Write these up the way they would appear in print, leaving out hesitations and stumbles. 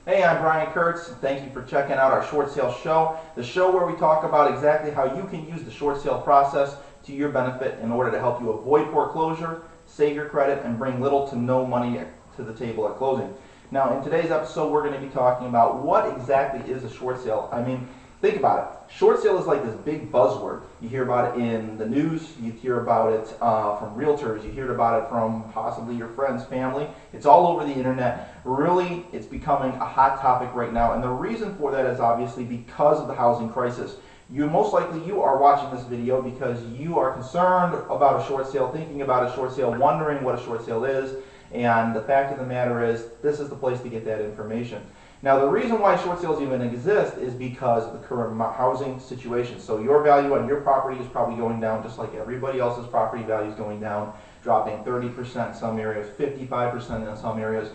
Hey, I'm Brian Kurtz. Thank you for checking out our short sale show, the show where we talk about exactly how you can use the short sale process to your benefit in order to help you avoid foreclosure, save your credit, and bring little to no money to the table at closing. Now, in today's episode, we're going to be talking about what exactly is a short sale. I mean, think about it. Short sale is like this big buzzword. You hear about it in the news, you hear about it from realtors, you hear about it from possibly your friends, family. It's all over the internet. Really, it's becoming a hot topic right now, and the reason for that is obviously because of the housing crisis. Most likely you are watching this video because you are concerned about a short sale, thinking about a short sale, wondering what a short sale is, and the fact of the matter is this is the place to get that information. Now, the reason why short sales even exist is because of the current housing situation. So your value on your property is probably going down just like everybody else's property value is going down, dropping 30% in some areas, 55% in some areas.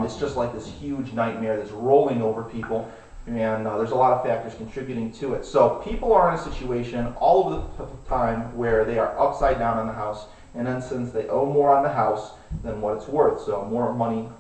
It's just like this huge nightmare that's rolling over people, and there's a lot of factors contributing to it. So people are in a situation all of the time where they are upside down on the house, and then since they owe more on the house than what it's worth, so more money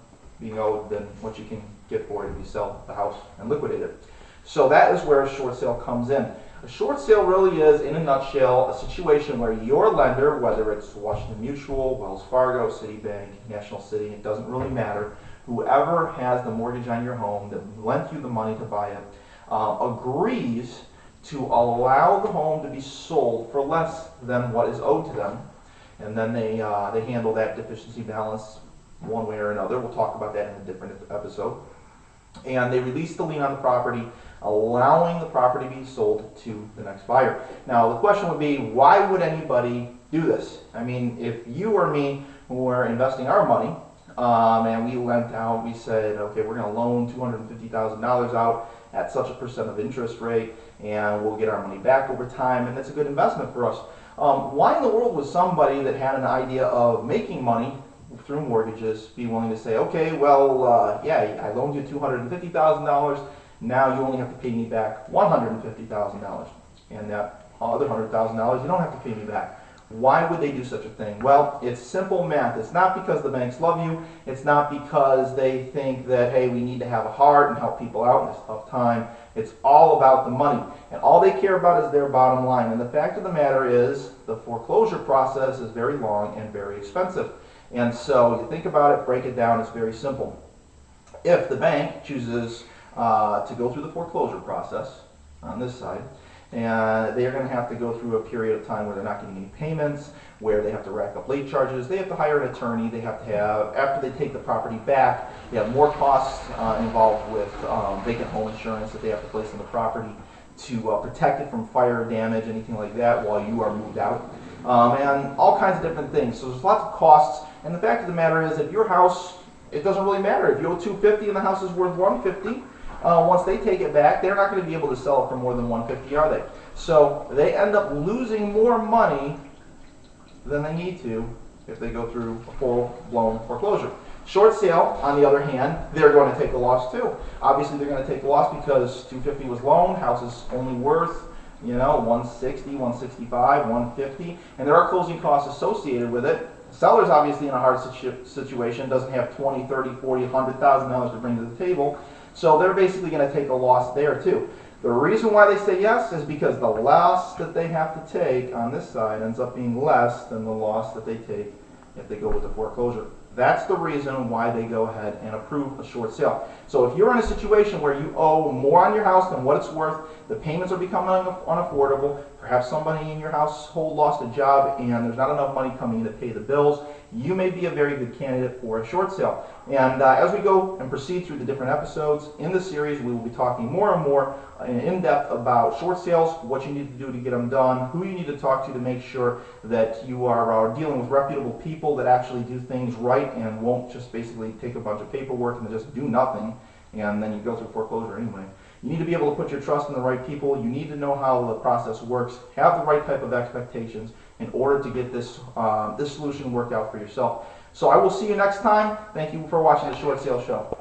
being owed than what you can get for it if you sell the house and liquidate it. So that is where a short sale comes in. A short sale really is, in a nutshell, a situation where your lender, whether it's Washington Mutual, Wells Fargo, Citibank, National City, it doesn't really matter, whoever has the mortgage on your home that lent you the money to buy it, agrees to allow the home to be sold for less than what is owed to them, and then they handle that deficiency balance one way or another. We'll talk about that in a different episode. And they release the lien on the property, allowing the property to be sold to the next buyer. Now, the question would be, why would anybody do this? I mean, if you or me were investing our money, and we lent out, we said, okay, we're going to loan $250,000 out at such a percent of interest rate, and we'll get our money back over time, and it's a good investment for us. Why in the world would somebody that had an idea of making money through mortgages be willing to say, okay, well, yeah, I loaned you $250,000, now you only have to pay me back $150,000, and that other $100,000 you don't have to pay me back. Why would they do such a thing? Well, it's simple math. It's not because the banks love you. It's not because they think that, hey, we need to have a heart and help people out in this tough time. It's all about the money, and all they care about is their bottom line. And the fact of the matter is the foreclosure process is very long and very expensive. And so you think about it, break it down, it's very simple. If the bank chooses to go through the foreclosure process on this side, and they are going to have to go through a period of time where they're not getting any payments, where they have to rack up late charges, they have to hire an attorney, they have to have, after they take the property back, they have more costs involved with vacant home insurance that they have to place on the property to protect it from fire damage, anything like that while you are moved out, and all kinds of different things. So there's lots of costs, and the fact of the matter is if your house, it doesn't really matter. If you owe $250 and the house is worth $150, once they take it back, they're not going to be able to sell it for more than $150, are they? So they end up losing more money than they need to if they go through a full-blown foreclosure. Short sale, on the other hand, they're going to take a loss too. Obviously, they're going to take a loss because $250 was loaned, house is only worth, you know, $160, $165, $150, and there are closing costs associated with it. The seller's obviously in a hard situation, doesn't have $20, $30, $40, $100,000 to bring to the table. So they're basically going to take a loss there too. The reason why they say yes is because the loss that they have to take on this side ends up being less than the loss that they take if they go with the foreclosure. That's the reason why they go ahead and approve a short sale. So if you're in a situation where you owe more on your house than what it's worth, the payments are becoming unaffordable, perhaps somebody in your household lost a job and there's not enough money coming in to pay the bills, you may be a very good candidate for a short sale. And as we go and proceed through the different episodes in the series, we will be talking more and more in depth about short sales, what you need to do to get them done, who you need to talk to make sure that you are dealing with reputable people that actually do things right and won't just basically take a bunch of paperwork and just do nothing, and then you go through foreclosure anyway. You need to be able to put your trust in the right people. You need to know how the process works, have the right type of expectations in order to get this solution worked out for yourself. So I will see you next time. Thank you for watching the Short Sale Show.